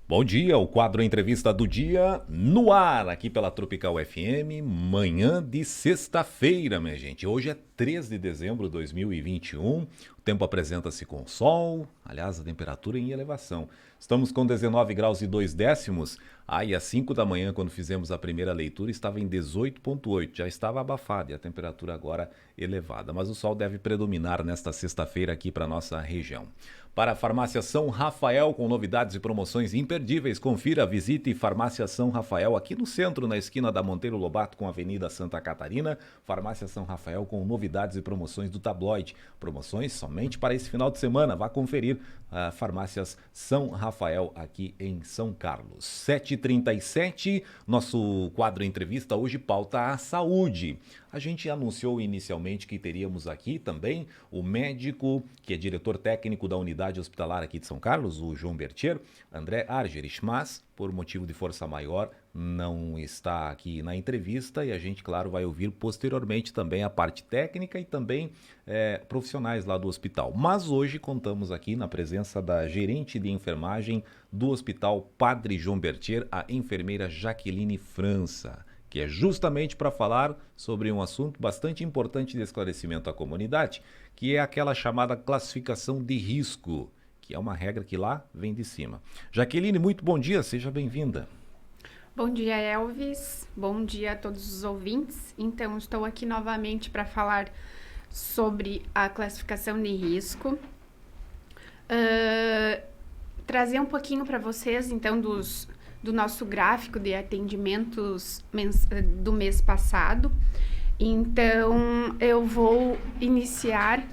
Bom dia, o quadro Entrevista do Dia no ar, aqui pela Tropical FM, manhã de sexta-feira, minha gente. Hoje é 3 de dezembro de 2021, o tempo apresenta-se com sol, aliás, a temperatura em elevação. Estamos com 19 graus e 2 décimos, e às 5 da manhã, quando fizemos a primeira leitura, estava em 18,8, já estava abafado e a temperatura agora elevada. Mas o sol deve predominar nesta sexta-feira aqui para a nossa região. Para a Farmácia São Rafael, com novidades e promoções imperdíveis, confira, visite Farmácia São Rafael aqui no centro, na esquina da Monteiro Lobato com a Avenida Santa Catarina. Farmácia São Rafael com novidades e promoções do tabloide. Promoções somente para esse final de semana. Vá conferir Farmácias São Rafael aqui em São Carlos. 7h37, nosso quadro entrevista hoje pauta a saúde. A gente anunciou inicialmente que teríamos aqui também o médico, que é diretor técnico da unidade hospitalar aqui de São Carlos, o João Bertier, André Argerich, mas por motivo de força maior não está aqui na entrevista e a gente, claro, vai ouvir posteriormente também a parte técnica e também profissionais lá do hospital. Mas hoje contamos aqui na presença da gerente de enfermagem do Hospital Padre João Bertier, a enfermeira Jaqueline França, que é justamente para falar sobre um assunto bastante importante de esclarecimento à comunidade, que é aquela chamada classificação de risco, que é uma regra que lá vem de cima. Jaqueline, muito bom dia, seja bem-vinda. Bom dia, Elvis. Bom dia a todos os ouvintes. Então, estou aqui novamente para falar sobre a classificação de risco. Trazer um pouquinho para vocês, então, do nosso gráfico de atendimentos do mês passado. Então, eu vou iniciar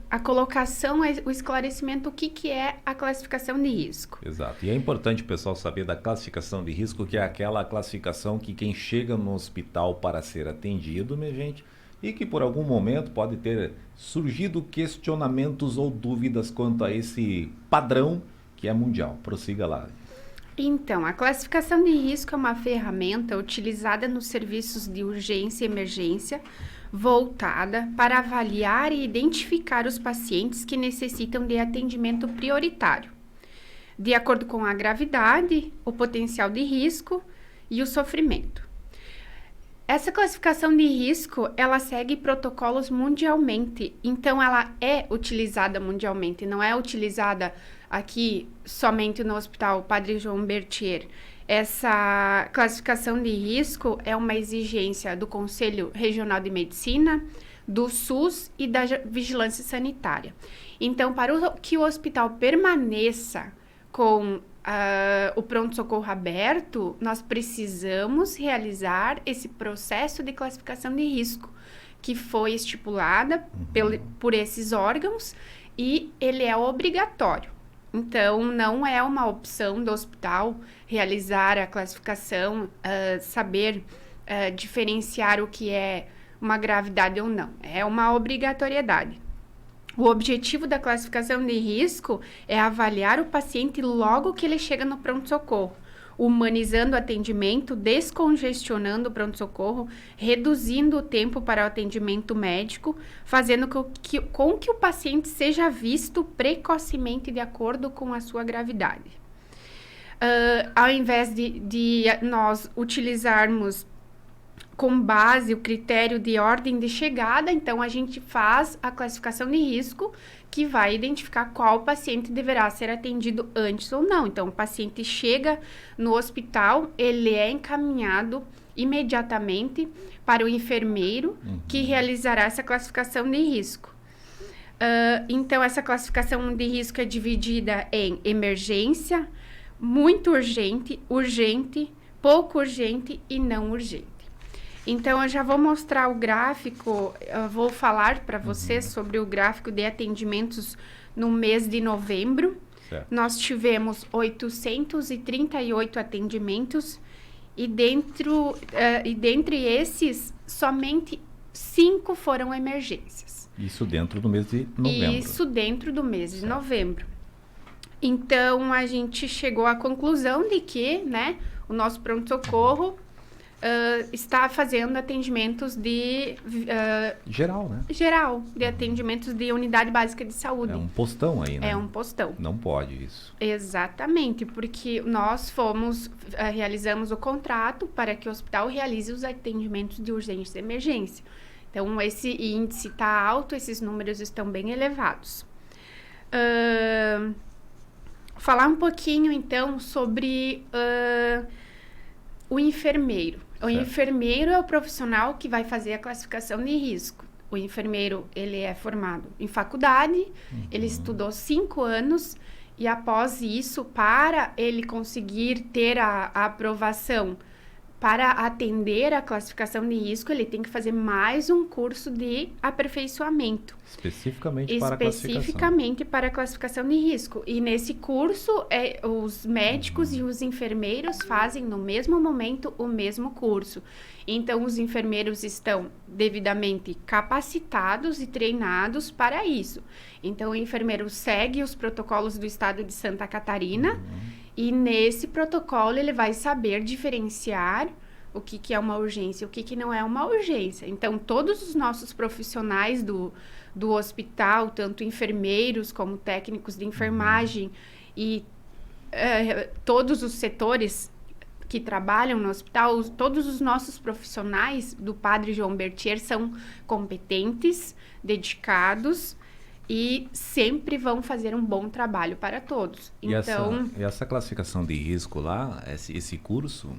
a colocação, o esclarecimento, o que é a classificação de risco. Exato. E é importante o pessoal saber da classificação de risco, que é aquela classificação que quem chega no hospital para ser atendido, minha gente, e que por algum momento pode ter surgido questionamentos ou dúvidas quanto a esse padrão que é mundial. Prossiga lá. Então, a classificação de risco é uma ferramenta utilizada nos serviços de urgência e emergência, voltada para avaliar e identificar os pacientes que necessitam de atendimento prioritário, de acordo com a gravidade, o potencial de risco e o sofrimento. Essa classificação de risco, ela segue protocolos mundialmente, então ela é utilizada mundialmente, não é utilizada aqui somente no Hospital Padre João Bertier. Essa classificação de risco é uma exigência do Conselho Regional de Medicina, do SUS e da Vigilância Sanitária. Então, para que o hospital permaneça com o pronto-socorro aberto, nós precisamos realizar esse processo de classificação de risco, que foi estipulada por esses órgãos e ele é obrigatório. Então, não é uma opção do hospital realizar a classificação, saber diferenciar o que é uma gravidade ou não. É uma obrigatoriedade. O objetivo da classificação de risco é avaliar o paciente logo que ele chega no pronto-socorro, humanizando o atendimento, descongestionando o pronto-socorro, reduzindo o tempo para o atendimento médico, fazendo com que o paciente seja visto precocemente de acordo com a sua gravidade. Ao invés de nós utilizarmos com base o critério de ordem de chegada, então a gente faz a classificação de risco que vai identificar qual paciente deverá ser atendido antes ou não. Então, o paciente chega no hospital, ele é encaminhado imediatamente para o enfermeiro que realizará essa classificação de risco. Então, essa classificação de risco é dividida em emergência, muito urgente, urgente, pouco urgente e não urgente. Então, eu já vou mostrar o gráfico, eu vou falar para vocês sobre o gráfico de atendimentos no mês de novembro. Certo. Nós tivemos 838 atendimentos e dentre esses, somente 5 foram emergências. Isso dentro do mês de novembro. Isso dentro do mês de novembro. Então, a gente chegou à conclusão de que, né, o nosso pronto-socorro está fazendo atendimentos de Geral, né? geral, de atendimentos de unidade básica de saúde. É um postão aí, né? É um postão. Não pode isso. Exatamente, porque nós realizamos o contrato para que o hospital realize os atendimentos de urgência e emergência. Então, esse índice está alto, esses números estão bem elevados. Falar um pouquinho, então, sobre o enfermeiro. O enfermeiro é o profissional que vai fazer a classificação de risco. O enfermeiro, ele é formado em faculdade, ele estudou 5 anos e após isso, para ele conseguir ter a aprovação para atender a classificação de risco, ele tem que fazer mais um curso de aperfeiçoamento. Especificamente para a classificação. Especificamente para a classificação de risco. E nesse curso, os médicos e os enfermeiros fazem no mesmo momento o mesmo curso. Então, os enfermeiros estão devidamente capacitados e treinados para isso. Então, o enfermeiro segue os protocolos do estado de Santa Catarina e nesse protocolo ele vai saber diferenciar o que é uma urgência e o que não é uma urgência. Então, todos os nossos profissionais do hospital, tanto enfermeiros como técnicos de enfermagem e todos os setores que trabalham no hospital, todos os nossos profissionais do Padre João Bertier são competentes, dedicados e sempre vão fazer um bom trabalho para todos. E essa classificação de risco lá, esse curso,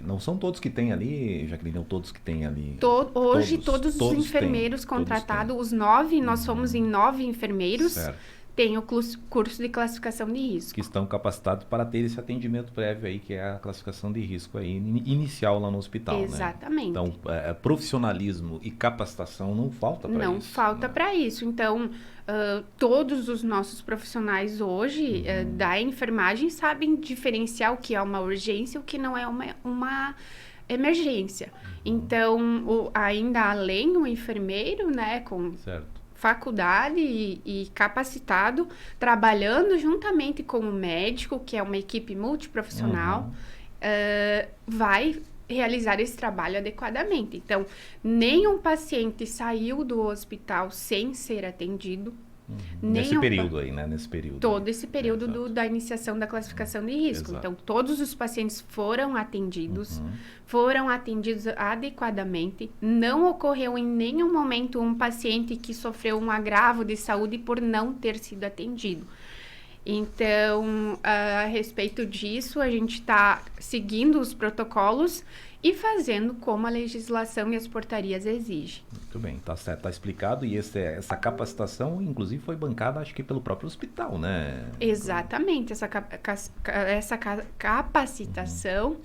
não são todos que tem ali, Jaqueline, não todos que tem ali? Hoje, todos os enfermeiros contratados, os 9, nós somos em 9 enfermeiros, tem o curso de classificação de risco. Que estão capacitados para ter esse atendimento prévio aí, que é a classificação de risco aí, inicial lá no hospital, Exatamente. Né? Então, profissionalismo e capacitação não falta para isso. Não falta para isso. Então, todos os nossos profissionais hoje da enfermagem sabem diferenciar o que é uma urgência e o que não é uma emergência. Então, ainda além o enfermeiro, né, com faculdade e capacitado, trabalhando juntamente com o médico, que é uma equipe multiprofissional, vai realizar esse trabalho adequadamente. Então, nenhum paciente saiu do hospital sem ser atendido. Nesse período aí, né? Nesse período. Todo esse período da iniciação da classificação de risco. Exato. Então, todos os pacientes foram atendidos adequadamente. Não ocorreu em nenhum momento um paciente que sofreu um agravo de saúde por não ter sido atendido. Então, a respeito disso, a gente está seguindo os protocolos e fazendo como a legislação e as portarias exigem. Muito bem, tá certo, tá explicado. E essa capacitação, inclusive, foi bancada, acho que pelo próprio hospital, né? Exatamente, essa capacitação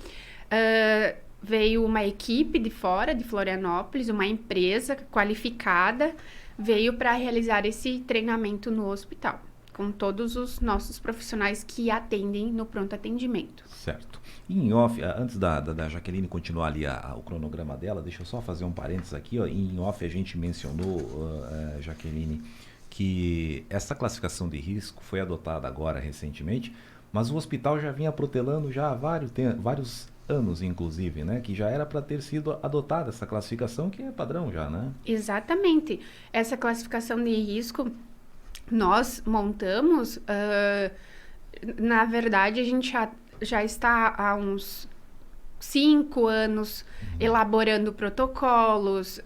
veio uma equipe de fora, de Florianópolis, uma empresa qualificada, veio para realizar esse treinamento no hospital, com todos os nossos profissionais que atendem no pronto atendimento. Certo. E em off, antes da Jaqueline continuar ali o cronograma dela, deixa eu só fazer um parênteses aqui. Ó. Em off a gente mencionou, Jaqueline, que essa classificação de risco foi adotada agora recentemente, mas o hospital já vinha protelando já há vários anos, inclusive, né? Que já era para ter sido adotada essa classificação, que é padrão já, né? Exatamente. Essa classificação de risco nós montamos, na verdade, a gente já está há uns 5 anos elaborando protocolos,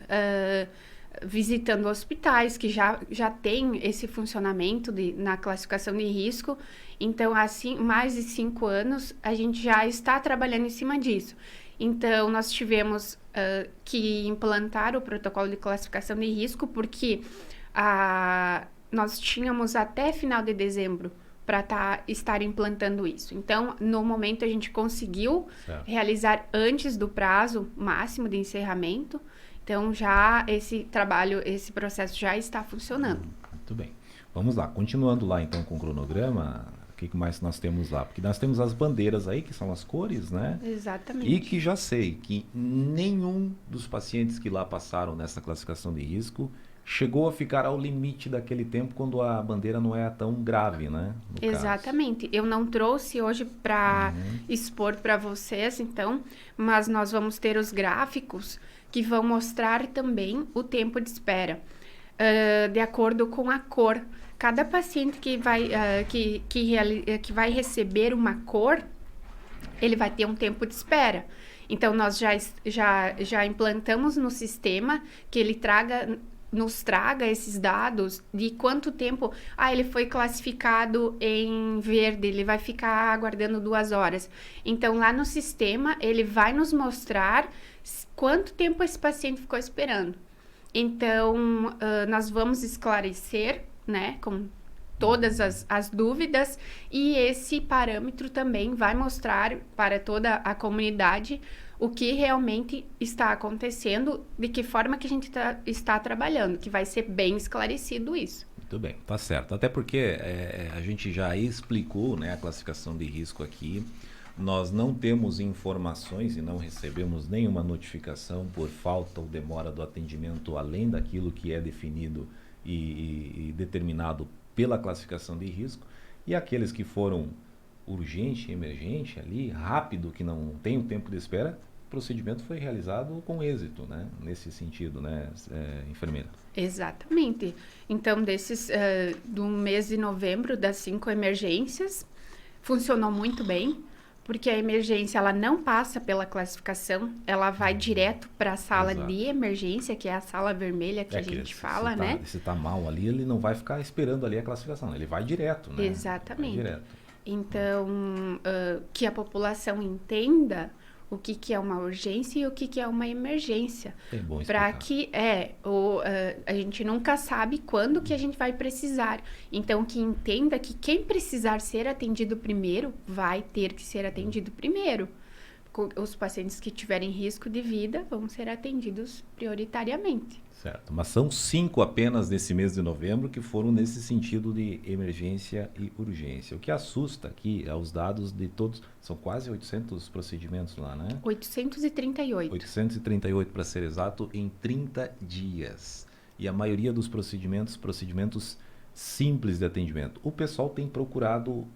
visitando hospitais que já tem esse funcionamento na classificação de risco. Então, assim, mais de 5 anos, a gente já está trabalhando em cima disso. Então, nós tivemos que implantar o protocolo de classificação de risco, porque nós tínhamos até final de dezembro para estar implantando isso. Então, no momento, a gente conseguiu realizar antes do prazo máximo de encerramento. Então, já esse processo já está funcionando. Muito bem. Vamos lá. Continuando lá, então, com o cronograma, o que mais nós temos lá? Porque nós temos as bandeiras aí, que são as cores, né? Exatamente. E que já sei que nenhum dos pacientes que lá passaram nessa classificação de risco chegou a ficar ao limite daquele tempo quando a bandeira não é tão grave, né? Exatamente. Eu não trouxe hoje para expor para vocês, então, mas nós vamos ter os gráficos que vão mostrar também o tempo de espera, de acordo com a cor. Cada paciente que vai receber uma cor, ele vai ter um tempo de espera. Então, nós já implantamos no sistema que ele nos traga esses dados de quanto tempo... ele foi classificado em verde, ele vai ficar aguardando 2 horas. Então, lá no sistema, ele vai nos mostrar quanto tempo esse paciente ficou esperando. Então, nós vamos esclarecer, né, com todas as dúvidas, e esse parâmetro também vai mostrar para toda a comunidade o que realmente está acontecendo, de que forma que a gente está trabalhando, que vai ser bem esclarecido isso. Muito bem, tá certo. Até porque a gente já explicou, né, a classificação de risco aqui. Nós não temos informações e não recebemos nenhuma notificação por falta ou demora do atendimento, além daquilo que é definido e determinado pela classificação de risco. E aqueles que foram urgente, emergente ali, rápido, que não tem o tempo de espera, o procedimento foi realizado com êxito, né? Nesse sentido, né, enfermeira? Exatamente. Então, do mês de novembro, das 5 emergências, funcionou muito bem, porque a emergência ela não passa pela classificação, ela vai direto para a sala de emergência, que é a sala vermelha que a gente fala, né? Se tá mal ali, ele não vai ficar esperando ali a classificação, ele vai direto, né? Exatamente. Vai direto. Então, que a população entenda o que é uma urgência e o que é uma emergência. É bom explicar. Para que a gente nunca sabe quando que a gente vai precisar. Então, que entenda que quem precisar ser atendido primeiro, vai ter que ser atendido primeiro. Os pacientes que tiverem risco de vida vão ser atendidos prioritariamente. Certo, mas são 5 apenas nesse mês de novembro que foram nesse sentido de emergência e urgência. O que assusta aqui é os dados de todos, são quase 800 procedimentos lá, né? 838. 838 para ser exato, em 30 dias. E a maioria dos procedimentos simples de atendimento. O pessoal tem procurado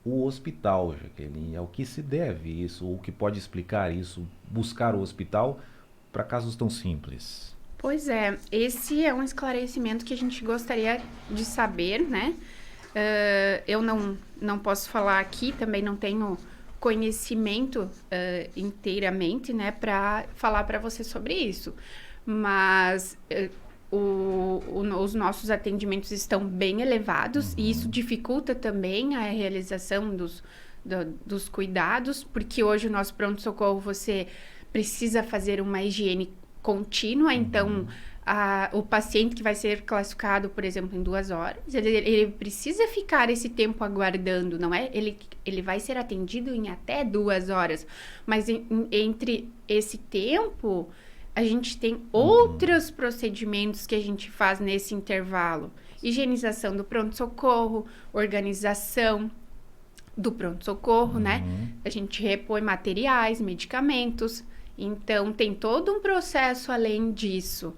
o hospital, Jaqueline, é o que se deve isso, o que pode explicar isso, buscar o hospital para casos tão simples. Pois é, esse é um esclarecimento que a gente gostaria de saber, né? Eu não posso falar aqui, também não tenho conhecimento inteiramente, né, para falar para você sobre isso. Mas os nossos atendimentos estão bem elevados e isso dificulta também a realização dos cuidados, porque hoje o nosso pronto-socorro você precisa fazer uma higiene contínua, então o paciente que vai ser classificado, por exemplo, em 2 horas, ele precisa ficar esse tempo aguardando, não é? Ele vai ser atendido em até 2 horas, mas entre esse tempo, a gente tem outros procedimentos que a gente faz nesse intervalo. Higienização do pronto-socorro, organização do pronto-socorro, né? A gente repõe materiais, medicamentos. Então, tem todo um processo além disso.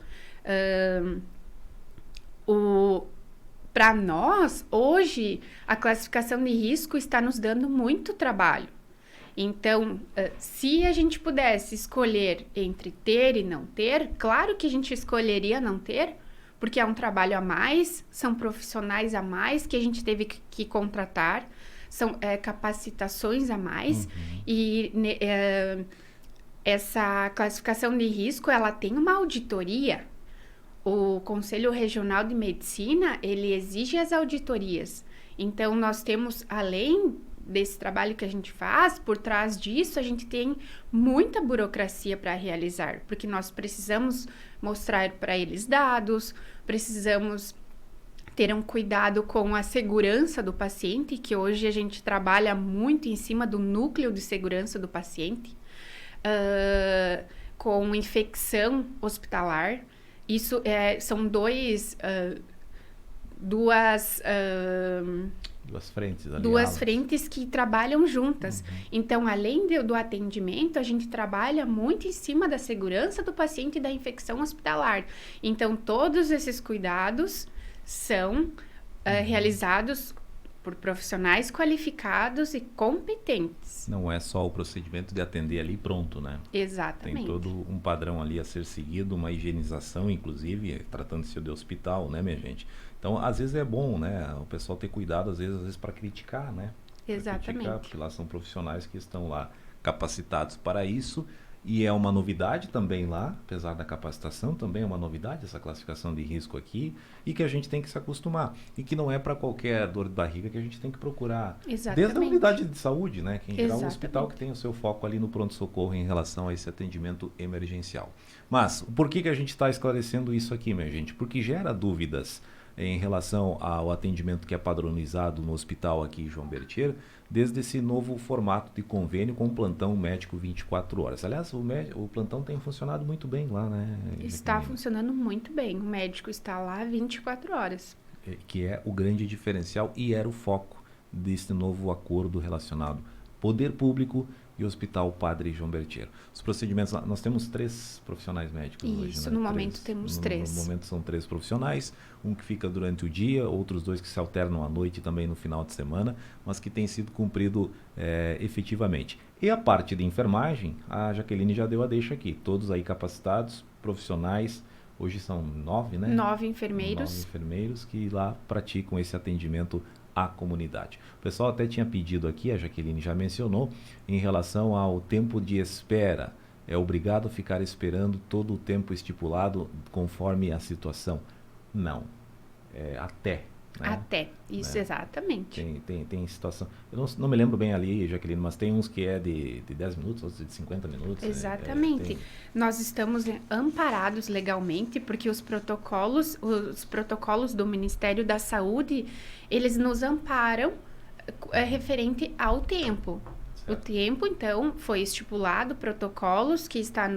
Para nós, hoje, a classificação de risco está nos dando muito trabalho. Então, se a gente pudesse escolher entre ter e não ter, claro que a gente escolheria não ter, porque é um trabalho a mais, são pprofissionais a mais que a gente teve que contratar, são capacitações a mais, e essa classificação de risco, ela tem uma auditoria. O Conselho Regional de Medicina, ele exige as auditorias. Então, nós temos, além desse trabalho que a gente faz, por trás disso, a gente tem muita burocracia para realizar, porque nós precisamos mostrar para eles dados, precisamos ter um cuidado com a segurança do paciente, que hoje a gente trabalha muito em cima do núcleo de segurança do paciente, com infecção hospitalar. Isso são duas Duas frentes ali. Duas frentes que trabalham juntas. Então, além do atendimento, a gente trabalha muito em cima da segurança do paciente e da infecção hospitalar. Então, todos esses cuidados são realizados por profissionais qualificados e competentes. Não é só o procedimento de atender ali e pronto, né? Exatamente. Tem todo um padrão ali a ser seguido, uma higienização, inclusive, tratando-se de hospital, né, minha gente? Então, às vezes é bom, né, o pessoal ter cuidado, às vezes para criticar, né? Exatamente. Pra criticar, porque lá são profissionais que estão lá capacitados para isso. E é uma novidade também lá, apesar da capacitação, também é uma novidade essa classificação de risco aqui, e que a gente tem que se acostumar. E que não é para qualquer dor de barriga que a gente tem que procurar. Exatamente. Desde a unidade de saúde, né? Que em geral é um Exatamente. hospital que tem o seu foco ali no pronto-socorro em relação a esse atendimento emergencial. Mas, por que a gente está esclarecendo isso aqui, minha gente? Porque gera dúvidas em relação ao atendimento que é padronizado no hospital aqui em João Bertier, desde esse novo formato de convênio com o plantão médico 24 horas. Aliás, o plantão tem funcionado muito bem lá, né? Está funcionando muito bem. O médico está lá 24 horas. Que é o grande diferencial e era o foco desse novo acordo relacionado poder público e Hospital Padre João Bertier. Os procedimentos, nós temos 3 profissionais médicos hoje, né? Isso, no momento temos 3. No momento são 3 profissionais, um que fica durante o dia, outros 2 que se alternam à noite e também no final de semana, mas que tem sido cumprido efetivamente. E a parte de enfermagem, a Jaqueline já deu a deixa aqui, todos aí capacitados, profissionais, hoje são 9, né? 9 enfermeiros. 9 enfermeiros que lá praticam esse atendimento à comunidade. O pessoal até tinha pedido aqui, a Jaqueline já mencionou, em relação ao tempo de espera. É obrigado a ficar esperando todo o tempo estipulado conforme a situação? Não. É até. Né? Até, isso, né? Exatamente. Tem situação. Eu não me lembro bem ali, Jaqueline, mas tem uns que é de 10 minutos, outros de 50 minutos. Exatamente. Nós estamos amparados legalmente porque os protocolos do Ministério da Saúde, eles nos amparam referente ao tempo. Certo. O tempo, então, foi estipulado protocolos que estão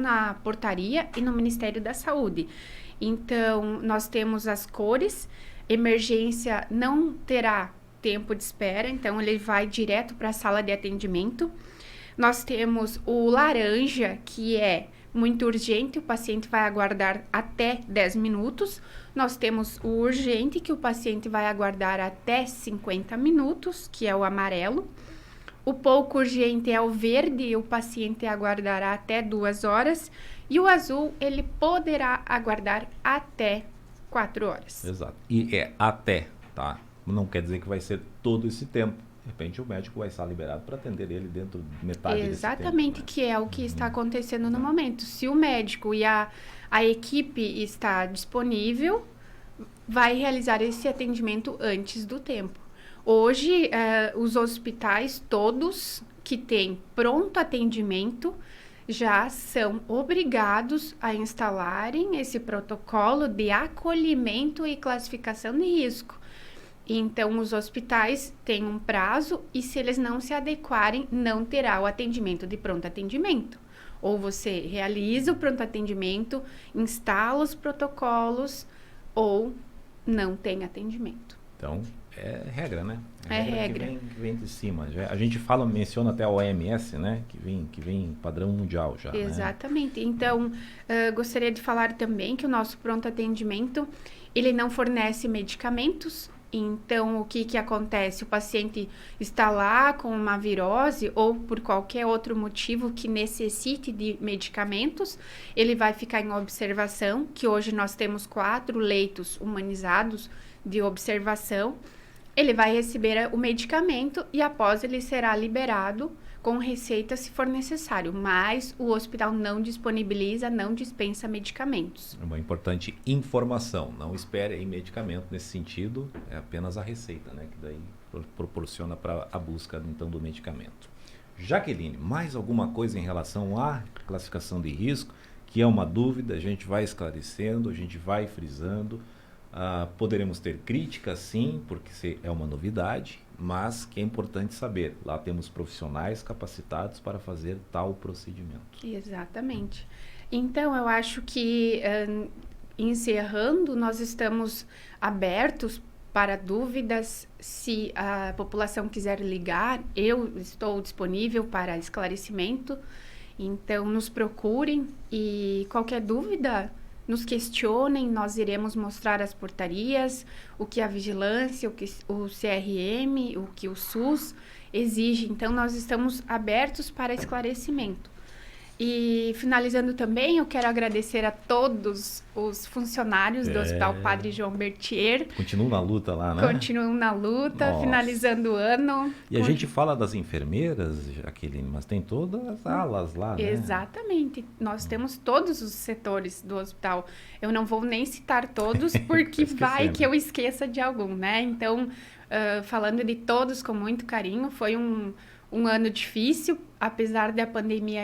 na portaria e no Ministério da Saúde. Então, nós temos as cores, emergência não terá tempo de espera, então ele vai direto para a sala de atendimento. Nós temos o laranja, que é muito urgente, o paciente vai aguardar até 10 minutos. Nós temos o urgente, que o paciente vai aguardar até 50 minutos, que é o amarelo. O pouco urgente é o verde, o paciente aguardará até 2 horas. E o azul, ele poderá aguardar até 4 horas. Exato. E é até, tá? Não quer dizer que vai ser todo esse tempo. De repente o médico vai estar liberado para atender ele dentro de metade desse tempo. Exatamente, que é o que está acontecendo no momento. Se o médico e a equipe está disponível, vai realizar esse atendimento antes do tempo. Hoje, os hospitais todos que têm pronto atendimento já são obrigados a instalarem esse protocolo de acolhimento e classificação de risco. Então, os hospitais têm um prazo e, se eles não se adequarem, não terá o atendimento de pronto atendimento. Ou você realiza o pronto atendimento, instala os protocolos, ou não tem atendimento. Então, é regra, né? É regra. Que vem de cima. A gente menciona até a OMS, né? Que vem padrão mundial já. Exatamente. Né? Então, gostaria de falar também que o nosso pronto atendimento, ele não fornece medicamentos. Então, o que acontece? O paciente está lá com uma virose ou por qualquer outro motivo que necessite de medicamentos, ele vai ficar em observação, que hoje nós temos 4 leitos humanizados de observação. Ele vai receber o medicamento e após ele será liberado com receita se for necessário, mas o hospital não disponibiliza, não dispensa medicamentos. É uma importante informação, não espere aí medicamento nesse sentido, é apenas a receita, né, que daí proporciona para a busca então do medicamento. Jaqueline, mais alguma coisa em relação à classificação de risco, que é uma dúvida, a gente vai esclarecendo, a gente vai frisando. Poderemos ter críticas, sim, porque é uma novidade, mas que é importante saber. Lá temos profissionais capacitados para fazer tal procedimento. Exatamente. Então, eu acho que, encerrando, nós estamos abertos para dúvidas. Se a população quiser ligar, eu estou disponível para esclarecimento. Então, nos procurem e qualquer dúvida, nos questionem. Nós iremos mostrar as portarias, o que a vigilância, o que o CRM, o que o SUS exige. Então, nós estamos abertos para esclarecimento. E, finalizando também, eu quero agradecer a todos os funcionários do Hospital Padre João Bertier. Continuam na luta lá, né? Continuam na luta, Nossa. Finalizando o ano. E a gente fala das enfermeiras, Jaqueline, mas tem todas as alas lá, né? Exatamente. Nós temos todos os setores do hospital. Eu não vou nem citar todos, porque vai que eu esqueça de algum, né? Então, falando de todos com muito carinho, foi um ano difícil, apesar da pandemia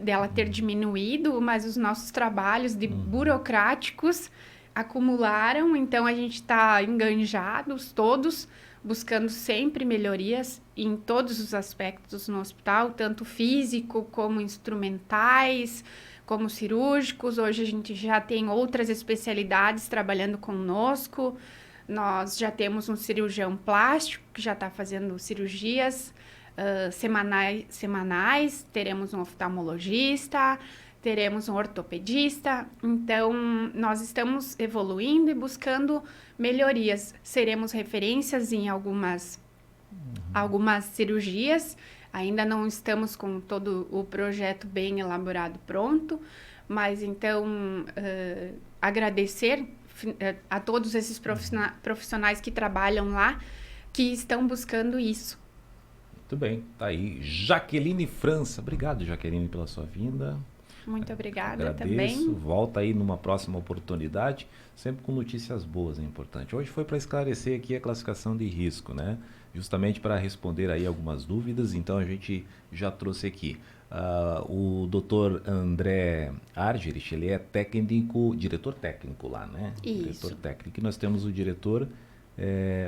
dela ter diminuído, mas os nossos trabalhos burocráticos acumularam, então a gente está enganjados todos, buscando sempre melhorias em todos os aspectos no hospital, tanto físico como instrumentais, como cirúrgicos. Hoje a gente já tem outras especialidades trabalhando conosco. Nós já temos um cirurgião plástico que já está fazendo cirurgias semanais, teremos um oftalmologista, teremos um ortopedista. Então, nós estamos evoluindo e buscando melhorias. Seremos referências em algumas cirurgias. Ainda não estamos com todo o projeto bem elaborado, pronto, mas então agradecer a todos esses profissionais que trabalham lá, que estão buscando isso. Muito bem, tá aí. Jaqueline França. Obrigado, Jaqueline, pela sua vinda. Muito obrigada. Agradeço. Também. Volta aí numa próxima oportunidade, sempre com notícias boas, é importante. Hoje foi para esclarecer aqui a classificação de risco, né? Justamente para responder aí algumas dúvidas, então a gente já trouxe aqui. O doutor André Argerich, ele é diretor técnico lá, né? Isso. Diretor técnico. E nós temos o diretor,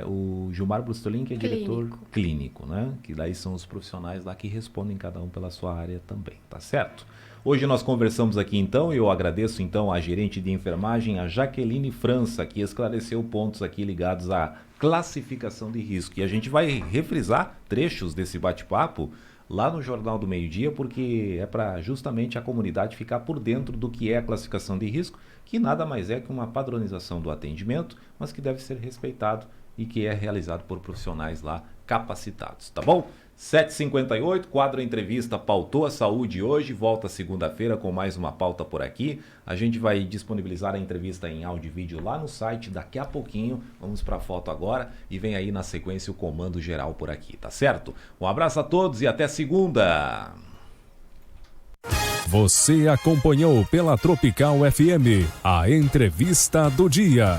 o Gilmar Brustolin, que é diretor clínico, né? Que daí são os profissionais lá que respondem cada um pela sua área também, tá certo? Hoje nós conversamos aqui então, e eu agradeço então à gerente de enfermagem, a Jaqueline França, que esclareceu pontos aqui ligados à classificação de risco. E a gente vai refrisar trechos desse bate-papo lá no Jornal do Meio-Dia, porque é para justamente a comunidade ficar por dentro do que é a classificação de risco, que nada mais é que uma padronização do atendimento, mas que deve ser respeitado e que é realizado por profissionais lá capacitados, tá bom? 7h58, quadro Entrevista pautou a saúde hoje, volta segunda-feira com mais uma pauta por aqui. A gente vai disponibilizar a entrevista em áudio e vídeo lá no site daqui a pouquinho. Vamos para a foto agora e vem aí na sequência o comando geral por aqui, tá certo? Um abraço a todos e até segunda! Você acompanhou pela Tropical FM a Entrevista do Dia.